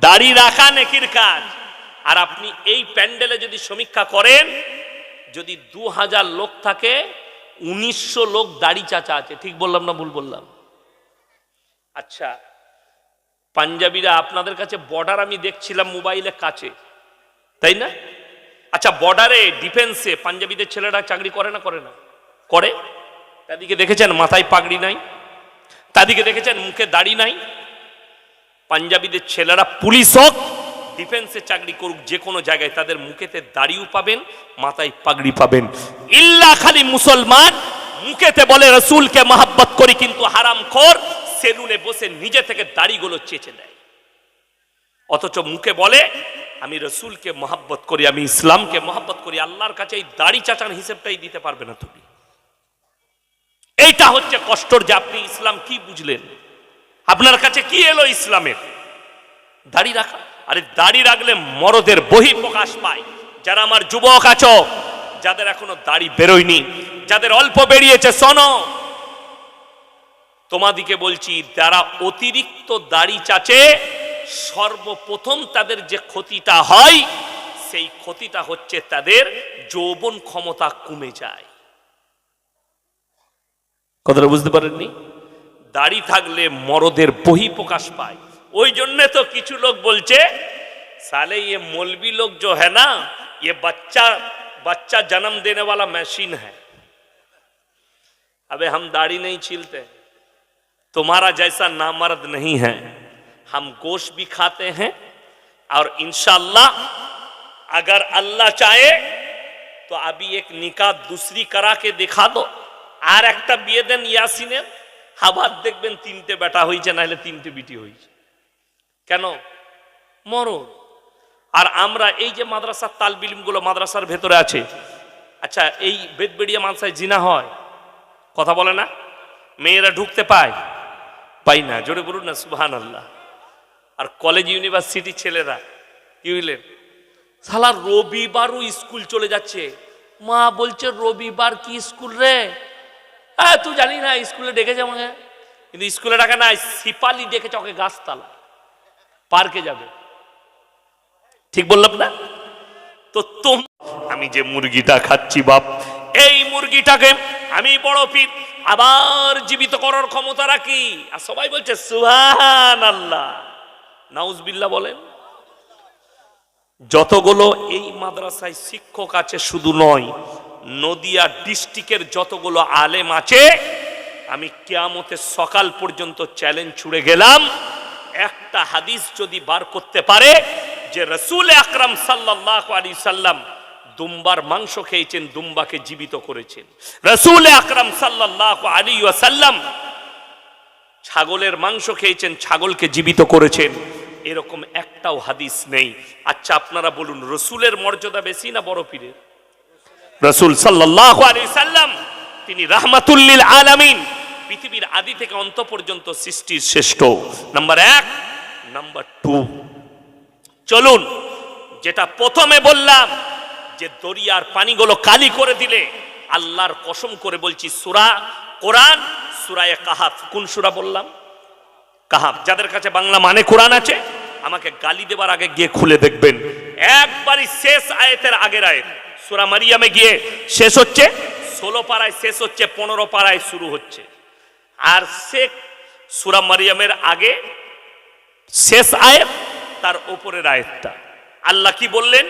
দাড়ি রাখা নেকির কাজ। আর আপনি এই প্যান্ডেলে যদি সমীক্ষা করেন, যদি 2000 লোক থাকে, 1900 লোক দাড়ি চাচা আছে। ঠিক বললাম না ভুল বললাম? আচ্ছা, পাঞ্জাবিরা আপনাদের কাছে বর্ডার আমি দেখছিলাম মোবাইলে কাছে, তাই না? আচ্ছা, বর্ডারে ডিফেন্সে পাঞ্জাবিদের ছেলেরা চাকরি করে না? করে না? করে। তাদেরকে দেখেছেন মাথায় পাগড়ি নাই? তাদেরকে দেখেছেন মুখে দাড়ি নাই? পাঞ্জাবিদের ছেলেরা পুলিশ হোক, ডিফেন্সে চাকরি করুক, যে কোনো জায়গায় তাদের মুখেতে দাড়িও পাবেন, মাথায় পাগড়ি পাবেন। ইল্লা খালি মুসলমান মুখেতে বলে রসুলকে মহব্বত করি, কিন্তু হারামখোর সেলুনে বসে নিজে থেকে দাড়িগুলো চেঁচে দেয়। অথচ মুখে বলে আমি রসুলকে মহব্বত করি, আমি ইসলামকে মহব্বত করি। আল্লাহর কাছে এই দাড়ি চাচার হিসেবটাই দিতে পারবে না তুমি। এইটা হচ্ছে কষ্টর, যে আপনি ইসলাম কি বুঝলেন, আপনার কাছে কি এলো ইসলামের? দাড়ি রাখা। আরে দাড়ি রাখলে মরদের বহিঃপ্রকাশ পায়। যারা আমার যুবক আছো, যাদের এখনো দাড়ি বেরোয়নি, যাদের অল্প বেরিয়েছে, শোনো, তোমাদিকে বলছি, যারা অতিরিক্ত দাড়ি চাচে, সর্বপ্রথম তাদের যে ক্ষতিটা হয়, সেই ক্ষতিটা হচ্ছে তাদের যৌবন ক্ষমতা কমে যায়। কথাটা বুঝতে পারেননি? দাড়ি থাকলে মরদের বহিঃপ্রকাশ পায়। ওই জন্য তো কিছু লোক বলছে, साले ये मौलवी लोग जो है ना, ये बच्चा जन्म देने वाला मशीन है। अबे हम दाढ़ी नहीं छीलते, तुम्हारा जैसा नामर्द नहीं है। हम गोश्त भी खाते हैं, और इंशाअल्लाह अगर अल्लाह चाहे तो अभी एक निकाह दूसरी करा के दिखा दो, আর একটা বিয়ে দেন ইয়াসিনের, আবার দেখবেন 3টে বেটা হয়েছে, নাহলে 3টে বিটি হয়েছে। কেন? মরদ। আর আমরা এই যে মাদ্রাসার তালবিলিম গুলো মাদ্রাসার ভেতরে আছে, আচ্ছা, এই বেদবেড়িয়া মানসায় জিনা হয়, কথা বলে না? মেয়েরা ঢুকতে পায় না? জোরে বলুন না সুবহানাল্লাহ। আর কলেজ ইউনিভার্সিটি ছেলেরা কি হইলেন, শালা রবিবারও স্কুল চলে যাচ্ছে। মা বলছে রবিবার কি স্কুল রে? তুই জানি না, স্কুলে ডেকেছে আমাকে, কিন্তু স্কুলে ডাকা না, সিপালি ডেকেছে ওকে গাছতলা পার্কে যাবে। ঠিক বললাম না? তো আমি যে মুরগিটা খাচ্ছি বাপ, এই মুরগিটাকে আমি বড় পীর আবার জীবিত করার ক্ষমতা রাখি। আর সবাই বলছে সুবহানাল্লাহ, নাউজুবিল্লাহ বলেন। যতগুলো এই মাদ্রাসায় শিক্ষক আছে শুধু নয়, নদিয়া ডিস্ট্রিক্টের যতগুলো আলেম আছে, আমি কিয়ামতের সকাল পর্যন্ত চ্যালেঞ্জ ছুড়ে গেলাম, একটা হাদিস যদি বার করতে পারে যে রাসূল আকরাম সাল্লাল্লাহু আলাইহি সাল্লাম দুম্বার মাংস খেয়েছেন, দুম্বাকে জীবিত করেছেন, রাসূল আকরাম সাল্লাল্লাহু আলাইহি ওয়াসাল্লাম ছাগলের মাংস খেয়েছেন, ছাগলকে জীবিত করেছেন, এরকম একটাও হাদিস নেই। আচ্ছা, আপনারা বলুন, রাসূলের মর্যাদা বেশি না বড় পীরের? রাসূল সাল্লাল্লাহু আলাইহি সাল্লাম তিনি রাহমাতুল লিল আলামিন, পৃথিবীর আদি থেকে অন্ত পর্যন্ত সৃষ্টির শ্রেষ্ঠ। নাম্বার 1। নাম্বার 2, চলুন, যেটা প্রথমে বললাম যে দরিয়ার পানিগুলো কালি করে দিলে, আল্লাহর কসম করে বলছি, সূরা কোরআন, সূরা কাহাফ। কোন সূরা বললাম? কাহাফ। যাদের কাছে বাংলা মানে কোরআন আছে, আমাকে গালি দেবার আগে গিয়ে খুলে দেখবেন, একবারই শেষ আয়াতের আগের আয়াত সূরা মারিয়ামে গিয়ে শেষ হচ্ছে, 16 পারায় শেষ হচ্ছে, 15 পারায় শুরু হচ্ছে। আর সূরা মারিয়ামের আগে শেষ আয়াত, তার উপরের আয়াতটা আল্লাহ কি বললেন?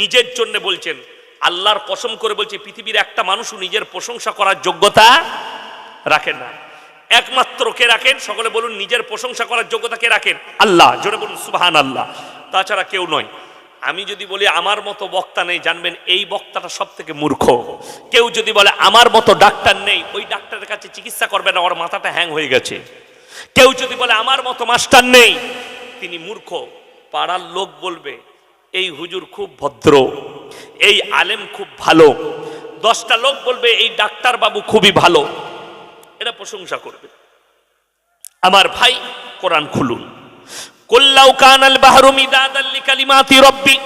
নিজের জন্য বলছেন। আল্লাহর কসম করে বলছে, পৃথিবীর একটা মানুষও নিজের প্রশংসা করার যোগ্যতা রাখেন না। একমাত্র কে রাখেন? সকলে বলুন, নিজের প্রশংসা করার যোগ্যতা কে রাখেন? আল্লাহ। জোরে বলুন সুবহানাল্লাহ। তাছাড়া কেউ নয়। আমি যদি বলি আমার মতো বক্তা নেই, জানবেন এই বক্তাটা সব থেকে মূর্খ। কেউ যদি বলে আমার মতো ডাক্তার নেই, ওই ডাক্তারের কাছে চিকিৎসা করবে না, ওর মাথাটা হ্যাং হয়ে গেছে। কেউ যদি বলে আমার মতো মাস্টার নেই, তিনি মূর্খ। পাড়ার লোক বলবে এই হুজুর খুব ভদ্র, এই আলেম খুব ভালো। 10টা লোক বলবে এই ডাক্তার বাবু খুবই ভালো, এটা প্রশংসা করবে। আমার ভাই, কোরআন খুলুন। কুল্লাউ কানাল বাহরু মিদাদাল লিকালিমাতি রাব্বি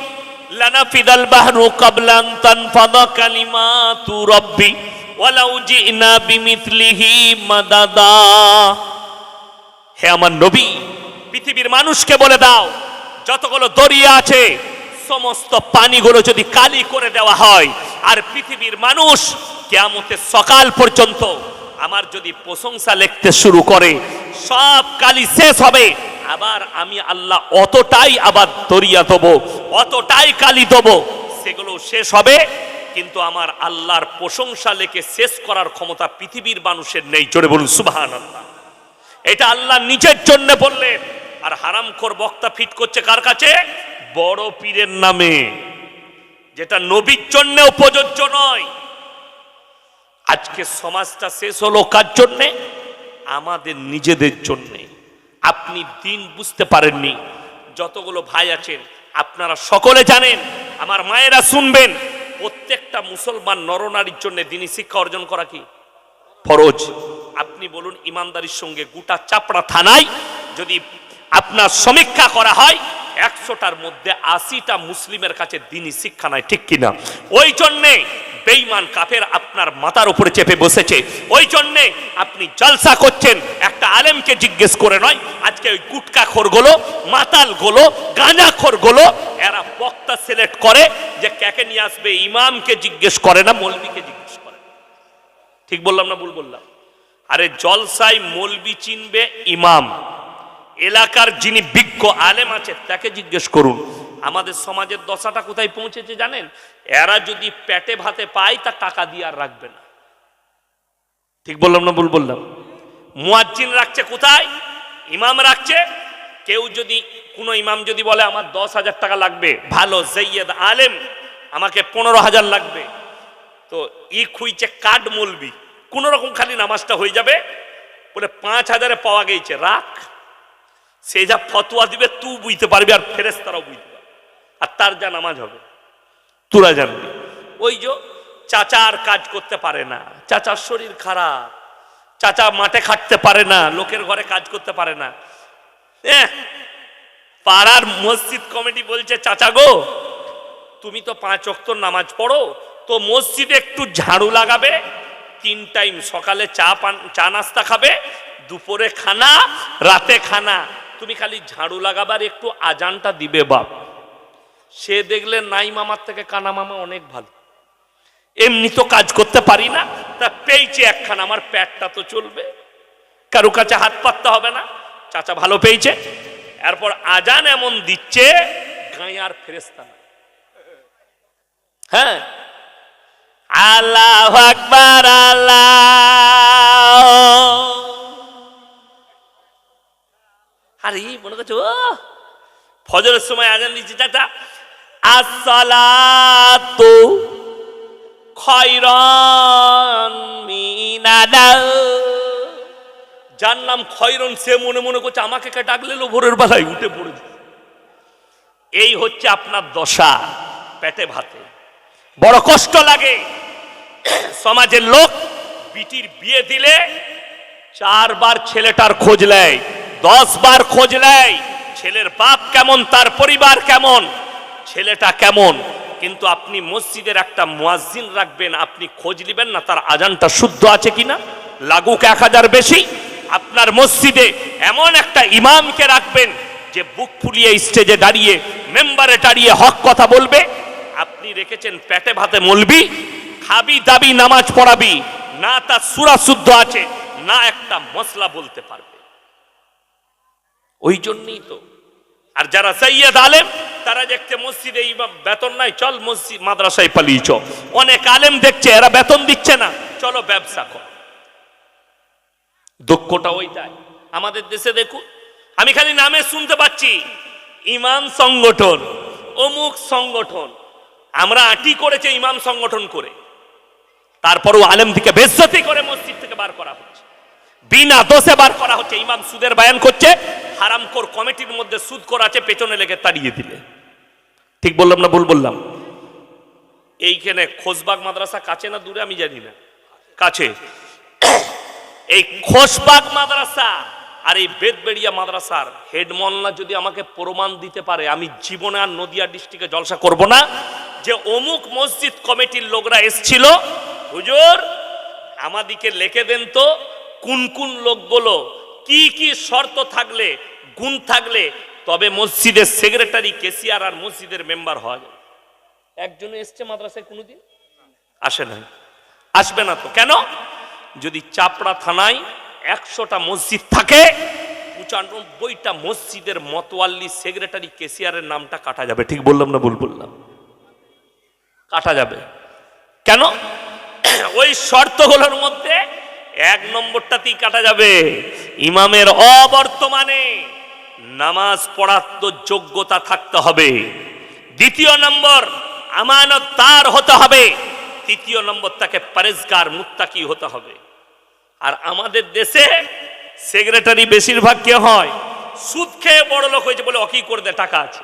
লানাফিদাল বাহরু ক্বাবলা আন তানফাদা কালিমাতু রাব্বি ওয়ালাউ জিনা বিমিথলিহি মাদাদা। হে আমার নবী, পৃথিবীর মানুষকে বলে দাও, যতগুলো দরিয়া আছে সমস্ত পানিগুলো যদি কালি করে দেওয়া হয়, আর পৃথিবীর মানুষ কিয়ামতের সকাল পর্যন্ত আমার যদি প্রশংসা লিখতে শুরু করে, সব কালি শেষ হবে, আবার আমি আল্লাহ অতটাই আবার দরিয়া দেবো, অতটাই কালি দেবো, সেগুলো শেষ হবে, কিন্তু আমার আল্লাহর প্রশংসা লেখে শেষ করার ক্ষমতা পৃথিবীর মানুষের নেই। জোরে বলুন সুবহানাল্লাহ। এটা আল্লাহ নিজের জন্য বললেন। আর হারামখোর বক্তা ফিট করছে কার কাছে? বড় পীরের নামে, যেটা নবীর জন্য প্রযোজ্য নয়। আজকে সমাজটা শেষ হলো কার জন্যে? আমাদের নিজেদের জন্যে। আপনি দিন বুঝতে পারেননি। যতগুলো ভাই আছেন আপনারা সকলে জানেন, আমার মায়েরা শুনবেন, প্রত্যেকটা মুসলমান নরনারীর জন্য দিনই শিক্ষা অর্জন করা কি ফরজ। আপনি বলুন, ইমানদারির সঙ্গে গোটা চাপড়া থানায় যদি আপনার সমীক্ষা করা হয়, 100টার মধ্যে 80টা মুসলিমের কাছে দিনই শিক্ষা নাই, ঠিক কিনা? ওই জন্যে বেঈমান কাফের আপনার মাথার উপরে চেপে বসেছে। ওই জন্যে আপনি জলসা করছেন, একটা আলেমকে জিজ্ঞেস করে নয়। আজকে ওই গুটকা খোরগুলো, মাতালগুলো, গাঁজাখোরগুলো, এরা বক্তা সিলেক্ট করে যে কাকে নিয়ে আসবে, ইমামকে জিজ্ঞেস করে না, মৌলবীকে জিজ্ঞেস করে। ঠিক বললাম না ভুল বললাম? আরে জলসায় মৌলবী চিনবে ইমাম, এলাকার যিনি বিজ্ঞ আলেম আছে তাকে জিজ্ঞেস করুন। আমাদের সমাজের দশাটা কোথায় পৌঁছেছে জানেন? এরা যদি পেটে ভাতে পায় তা টাকা দিয়ে আর রাখবে না। ঠিক বললাম না ভুল বললাম? মুয়াজ্জিন রাখছে কোথায়? ইমাম রাখছে। কেউ যদি কোনো ইমাম যদি বলে আমার 10,000 টাকা লাগবে, ভালো সৈয়দ আলেম, আমাকে 15,000 লাগবে, তো ই খুঁজছে কার্ড মৌলবি, কোন রকম খালি নামাজটা হয়ে যাবে, বলে 5,000-এ পাওয়া গেছে, রাখ। সে যা ফতোয়া দিবে তুই বুঝতে পারবি, আর ফেরেশতারাও বুঝতে পারবে, আর তার যা নামাজ হবে তোরা জানবি। ওই যে চাচা আর কাজ করতে পারে না, চাচার শরীর খারাপ, চাচা মাঠে খাটতে পারে না, লোকের ঘরে কাজ করতে পারে না। পাড়ার মসজিদ কমিটি বলছে, চাচা গো তুমি তো 5 ওয়াক্ত নামাজ পড়ো, তো মসজিদে একটু ঝাড়ু লাগাবে, 3 টাইম, সকালে চা নাস্তা খাবে, দুপুরে খানা, রাতে খানা, তুমি খালি ঝাড়ু লাগাবার একটু আজানটা দিবে বাপ। সে দেখলে নাই মামার থেকে কানা মামা অনেক ভালো, এমনি তো কাজ করতে পারি না, তা পেয়েছে একখানা, আমার পেটটা তো চলবে, কারো কাছে হাত পাততে হবে না, চাচা ভালো পেয়েছে। এরপর আজান এমন দিচ্ছে গায়ে আর ফেরেশতা না। হ্যাঁ, আল্লাহু আকবার, আল্লাহ। আরে মনে করছো ফজরের সময় আজান দিচ্ছে, চাচা আসসালাতু খায়রান মিনাল, যার নাম খয়রন সে মনে মনে করছে আমাকে কে ডাকলে ভোরের বেলায় উঠে পড়েছে। এই হচ্ছে আপনার দশা, পেটে ভাতে। বড় কষ্ট লাগে। সমাজের লোক বিটির বিয়ে দিলে 4 বার ছেলেটার খোঁজ নেয়, 10 বার খোঁজ নেয়, ছেলের বাপ কেমন, তার পরিবার কেমন, ছেলেটা কেমন। কিন্তু আপনি মসজিদের একটা মুয়াজ্জিন রাখবেন, আপনি খোঁজ নেবেন না তার আজানটা শুদ্ধ আছে কিনা, লাগুক 1000 বেশি। আপনার মসজিদে এমন একটা ইমামকে রাখবেন যে বুক ফুলিয়ে স্টেজে দাঁড়িয়ে, মেম্বারে দাঁড়িয়ে হক কথা বলবে। আপনি রেখেছেন পেটে ভাতে মৌলবি, খাবি দাবি নামাজ পড়াবি না, তার সূরা শুদ্ধ আছে না, একটা মশলা বলতে পারবে। ওই জন্যই তো। আর যারা সৈয়দ আলেম তারা দেখতে মসজিদে ইমাম বেতন নাই, চল মসজিদ মাদ্রাসায় পালিয়ে চল। অনেক আলেম দেখছে এরা বেতন দিচ্ছে না, চলো ব্যবসা কর। দুঃখটা ওইটাই। আমাদের দেশে দেখুন, আমি খালি নামে শুনতে পাচ্ছি ইমাম সংগঠন, অমুক সংগঠন। আমরা আটি করেছে ইমাম সংগঠন করে, তারপরও আলেম থেকে বেজ্জতি করে মসজিদ থেকে বার করা হচ্ছে, বিনা দোষে বার করা হচ্ছে। ইমাম সুদের বয়ান করছে, হারামখোর কমিটির মধ্যে সুদ করা আছে, পেছনে লেগে তাড়িয়ে দিলে। ঠিক বললাম না ভুল বললাম? এইখানে খোশবাগ মাদ্রাসা কাছে না দূরে আমি জানি না, কাছে। এই খোশবাগ মাদ্রাসা আর এই বেদবেড়িয়া মাদ্রাসার হেড মোল্লা যদি আমাকে প্রমাণ দিতে পারে, আমি জীবনে আর নদিয়া ডিস্ট্রিক্টে জলসা করব না। যে অমুক মসজিদ কমিটির লোকরা এসছিল, হুজুর আমাদিকে লিখে দেন তো কোন কোন লোকগুলো কি কি শর্ত থাকলে, গুণ থাকলে তবে মসজিদের সেক্রেটারি, কেসিয়ার আর মসজিদের মেম্বার হওয়া যাবে। একজনে এসছে মাদ্রাসায় কোনোদিন? আসে নাই, আসবে না তো। কেন? যদি চাপড়া থানায় 100টা মসজিদ থাকে, 95টা মসজিদের মতওয়াল্লি, সেক্রেটারি, কেসিয়ারের নামটা কাটা যাবে। ঠিক বললাম না ভুল বললাম? কাটা যাবে। কেন? ওই শর্তগুলোর মধ্যে 1 নম্বরটাতেই কাটা যাবে, ইমামের অবর্তমানে নামাজ পড়ার তো যোগ্যতা থাকতে হবে। 2 নম্বর, আমানতদার হতে হবে। 3 নম্বর, তাকে পরেজগার মুত্তাকি হতে হবে। আর আমাদের দেশে সেক্রেটারি বেশিরভাগ কে হয়? সুদ খেয়ে বড় লোক হয়েছে বলে অকি করে দেয়, টাকা আছে।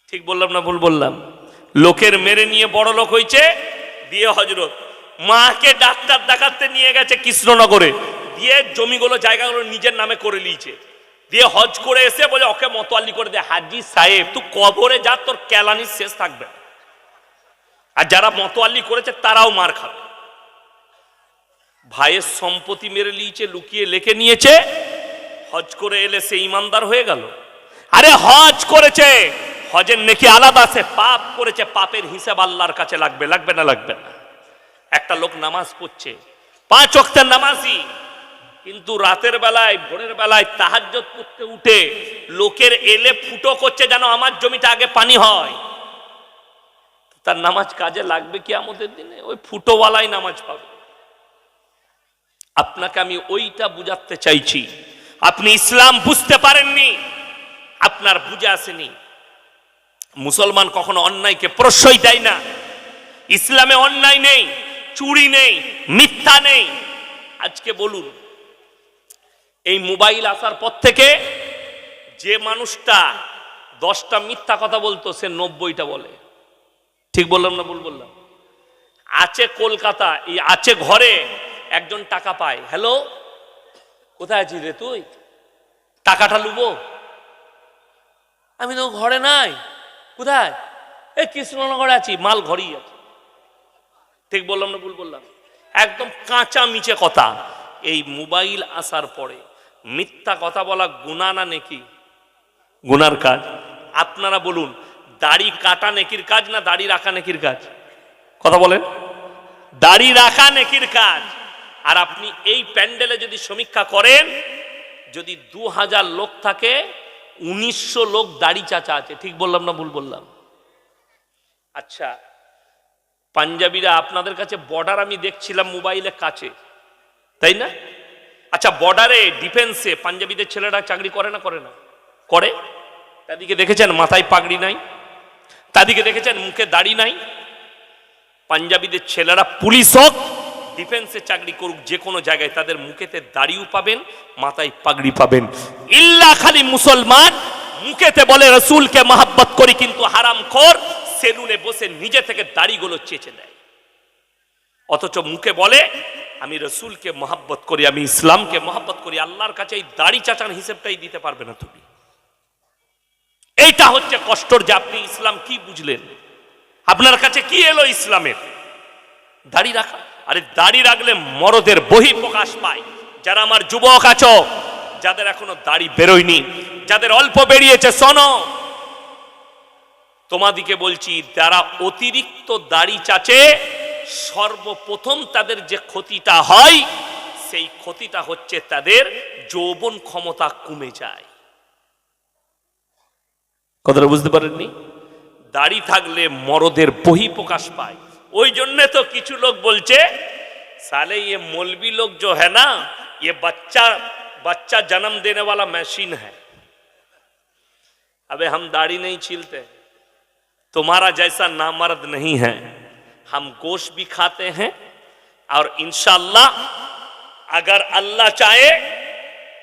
ঠিক বললাম না ভুল বললাম? লোকের মেরে নিয়ে বড় লোক হয়েছে, দিয়ে হজরত মাকে ডাক্তার দেখাতে নিয়ে গেছে কৃষ্ণনগরে, দিয়ে জমিগুলো জায়গাগুলো নিজের নামে করে নিয়েছে, দিয়ে হজ করে এসে বলে ওকে মতোয়াল্লি করে দে। হাজি সাহেব, তুই কবরে যা, তোর কেলানি শেষ থাকবে। আর যারা মতোয়াল্লি করেছে তারাও মার খাবে। ভাইয়ের সম্পত্তি মেরে নিয়েছে, লুকিয়ে লেখে নিয়েছে, হজ করে এলে সে ইমানদার হয়ে গেল। আরে হজ করেছে, হজের নেকি আলাদা আছে, পাপ করেছে, পাপের হিসাব আল্লাহর কাছে লাগবে। লাগবে না? লাগবে না। একটা লোক নামাজ পড়ছে, 5 ওয়াক্তের নামাজি, কিন্তু রাতের বেলায়, ভোরের বেলায় তাহাজ্জুদ পড়তে উঠে লোকের এলে ফুটো করছে যেন আমার জমিটা আগে পানি হয়। তার নামাজ কাজে লাগবে কিয়ামতের দিনে? ওই ফুটোওয়ালাই নামাজ পাবে। আপনাকে আমি ওইটা বুঝাতে চাইছি। আপনি ইসলাম বুঝতে পারেননি, আপনার বুঝে আসেনি। মুসলমান কখনো অন্যায়কে প্রশ্রয় দেয় না। ইসলামে অন্যায় নেই, চুরি নেই, মিথ্যা নেই। আজকে বলুন, এই মোবাইল আসার পর থেকে যে মানুষটা 10টা মিথ্যা কথা বলতো, সে 90টা বলে। ঠিক বললাম না ভুল বললাম? আছে কলকাতা, এই আছে ঘরে একজন টাকা পায়, হ্যালো কোথায় আছিস রে তুই, টাকাটা লুবো। আমি তো ঘরে নাই। কোথায়? এই কৃষ্ণনগরে আছি। মাল ঘরেই আছে। ঠিক বললাম না ভুল বললাম? একদম কাঁচা মিছে কথা। এই মোবাইল আসার পরে মিথ্যা কথা বলা গুনাহ না নেকি? গুনার কাজ। আপনারা বলুন, দাড়ি কাটা নেকির কাজ না দাড়ি রাখা নেকির কাজ? কথা বলেন। দাড়ি রাখা নেকির কাজ। আর আপনি এই প্যান্ডেলে যদি সমীক্ষা করেন, যদি 2000 লোক থাকে, 1900 লোক দাড়ি চাচা আছে। ঠিক বললাম না ভুল বললাম? আচ্ছা, পাঞ্জাবিরা আপনাদের কাছে বর্ডার আমি দেখছিলাম মোবাইলে কাছে, তাই না? আচ্ছা, বর্ডারে ডিফেন্সে পাঞ্জাবিদের ছেলেরা চাকরি করে না? করে না? করে। তাদেরকে দেখেছেন মাথায় পাগড়ি নাই? তাদেরকে দেখেছেন মুখে দাড়ি নাই? পাঞ্জাবিদের ছেলেরা পুলিশ হোক, ডিফেন্সে চাকরি করুক, যে কোনো জায়গায় তাদের মুখেতে দাড়িও পাবেন, মাথায় পাগড়ি পাবেন। ইল্লা খালি মুসলমান মুখেতে বলে রসুলকে মহব্বত করি, কিন্তু হারামখোর সেলুনে বসে নিজে থেকে দাড়িগুলো চেঁচে দেয়। অথচ মুখে বলে আমি রসুলকে মহব্বত করি, আমি ইসলামকে মহব্বত করি। আল্লাহর কাছে এই দাড়ি চাচার হিসেবটাই দিতে পারবে না তুমি। এইটা হচ্ছে কষ্টর, যে আপনি ইসলাম কি বুঝলেন, আপনার কাছে কি এলো ইসলামের? দাড়ি রাখা। আরে দাড়ি রাখলে মরদের বহি প্রকাশ পায়। যারা আমার যুবক আছো, যাদের এখনো দাড়ি বেরোয়নি, যাদের অল্প বেরিয়েছে, শোনো, তোমাদিকে বলছি, যারা অতিরিক্ত দাড়ি চাচে, সর্বপ্রথম তাদের যে ক্ষতিটা হয়, সেই ক্ষতিটা হচ্ছে তাদের যৌবন ক্ষমতা কমে যায়। কথাটা বুঝতে পারেননি? দাড়ি থাকলে মরদের বহি প্রকাশ পায়। ওই জন্য তো কিছু লোক বলছে, साले ये मौलवी लोग जो है ना, ये बच्चा जन्म देने वाला मशीन है। अबे हम दाढ़ी नहीं छीलते, तुम्हारा जैसा नामर्द नहीं है। हम गोश्त भी खाते हैं, और इंशाअल्लाह अगर अल्लाह चाहे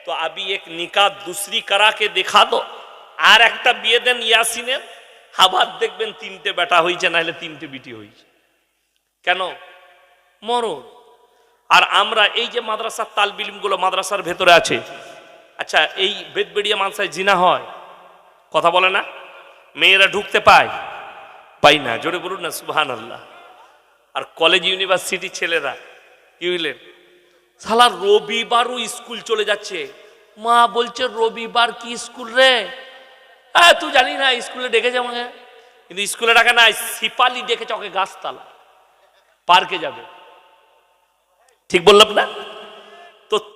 तो अभी एक निकाह दूसरी करा के दिखा दो, और एक बिये देन यासिनेर, আবার দেখবেন 3টে বেটা হয়েছে, নাহলে 3টে বিটি হয়েছে। কেন? মরদ। আর আমরা এই যে মাদ্রাসার তালবিলিম গুলো মাদ্রাসার ভেতরে আছে, আচ্ছা, এই বেদবেড়িয়া মানসায় জিনা হয়, কথা বলে না? মেয়েরা ঢুকতে পায়? পাই না। জোরে বলুন না সুবহানাল্লাহ। আর কলেজ ইউনিভার্সিটি ছেলেরা কি হইলেন, সালা রবিবারও স্কুল চলে যাচ্ছে, মা বলছে রবিবার কি স্কুল রে? হ্যাঁ তুই জানি না, স্কুলে ডেকেছে আমাকে, কিন্তু স্কুলে ডাকা নাই, সিপালি ডেকেছে ওকে গাছতলা পার্কে যাবে। ঠিক বললাম না? তো